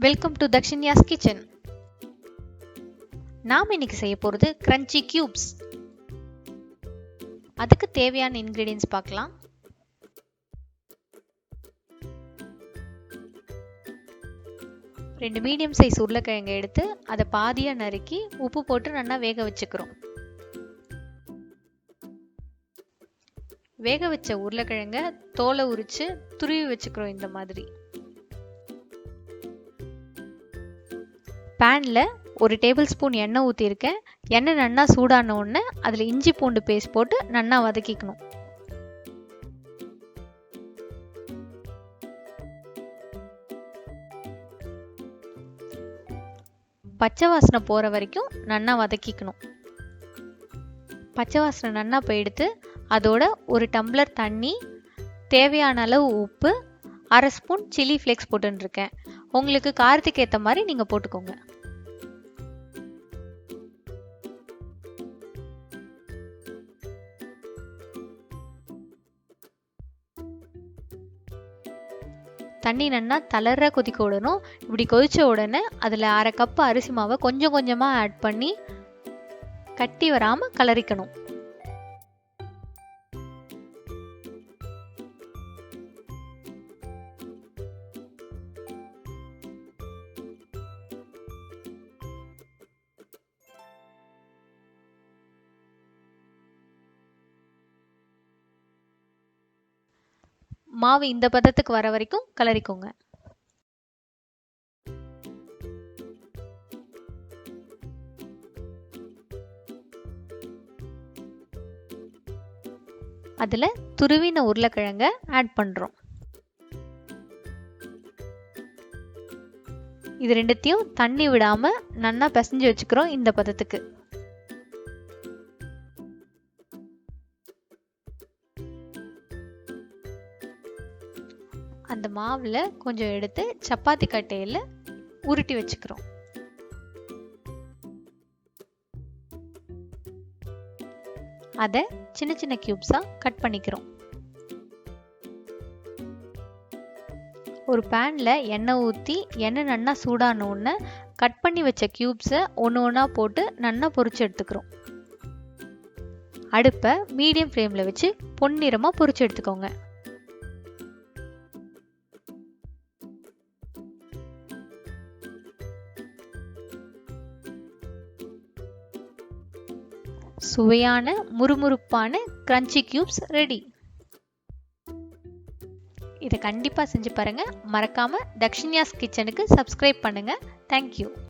Welcome to தக்ஷின்யாஸ் kitchen. நாம் இன்னைக்கு செய்ய போகிறது கிரன்ச்சி கியூப்ஸ். அதுக்கு தேவையான இன்கிரீடியன்ஸ் பார்க்கலாம். ரெண்டு மீடியம் சைஸ் உருளைக்கிழங்கு எடுத்து அதை பாதியாக நறுக்கி உப்பு போட்டு நல்லா வேக வச்சுக்கிறோம். வேக வச்ச உருளைக்கிழங்க தோலை உரித்து துருவி வச்சுக்கிறோம். இந்த மாதிரி பேனில் ஒரு டேபிள் ஸ்பூன் எண்ணெய் ஊற்றிருக்கேன். எண்ணெய் நல்லா சூடான உடனே அதில் இஞ்சி பூண்டு பேஸ்ட் போட்டு நல்லா வதக்கிக்கணும். பச்சை வாசனை போகிற வரைக்கும் நல்லா வதக்கிக்கணும். பச்சை வாசனை நல்லா போயிடுத்து அதோட ஒரு டம்ளர் தண்ணி, தேவையான அளவு உப்பு, அரை ஸ்பூன் சில்லி ஃப்ளேக்ஸ் போட்டுருக்கேன். உங்களுக்கு காரத்துக்கு ஏற்ற மாதிரி நீங்கள் போட்டுக்கோங்க. தண்ணி நல்லா தளர கொதிக்க விடணும். இப்படி கொதிச்ச உடனே அதில் அரை கப்பு அரிசி மாவை கொஞ்சம் கொஞ்சமாக ஆட் பண்ணி கட்டி வராமல் கலரிக்கணும். மாவு இந்த பதத்துக்கு வர வரைக்கும் கலரிக்கோங்க. அதுல துருவின உருளைக்கிழங்க ஆட் பண்றோம். இது ரெண்டுத்தையும் தண்ணி விடாம நல்லா பிசைஞ்சு வச்சுக்கிறோம். இந்த பதத்துக்கு அந்த மாவுல கொஞ்சம் எடுத்து சப்பாத்தி கட்டையில உருட்டி வச்சுக்கிறோம். அதை சின்ன சின்ன கியூப்ஸா கட் பண்ணிக்கிறோம். ஒரு பேன்ல எண்ணெய் ஊற்றி எண்ணெய் நல்லா சூடான உடனே கட் பண்ணி வச்ச கியூப்ஸை ஒன்று ஒன்றா போட்டு நல்லா பொரிச்சு எடுத்துக்கிறோம். அடுப்பை மீடியம் ஃப்ளேமில் வச்சு பொன்னிறமாக பொரிச்சு எடுத்துக்கோங்க. சுவையான முறுமுறுப்பான கிரன்ச்சி கியூப்ஸ் ரெடி. இதை கண்டிப்பாக செஞ்சு பாருங்க. மறக்காம தக்ஷின்யாஸ் கிச்சனுக்கு சப்ஸ்கிரைப் பண்ணுங்க. தேங்க்யூ.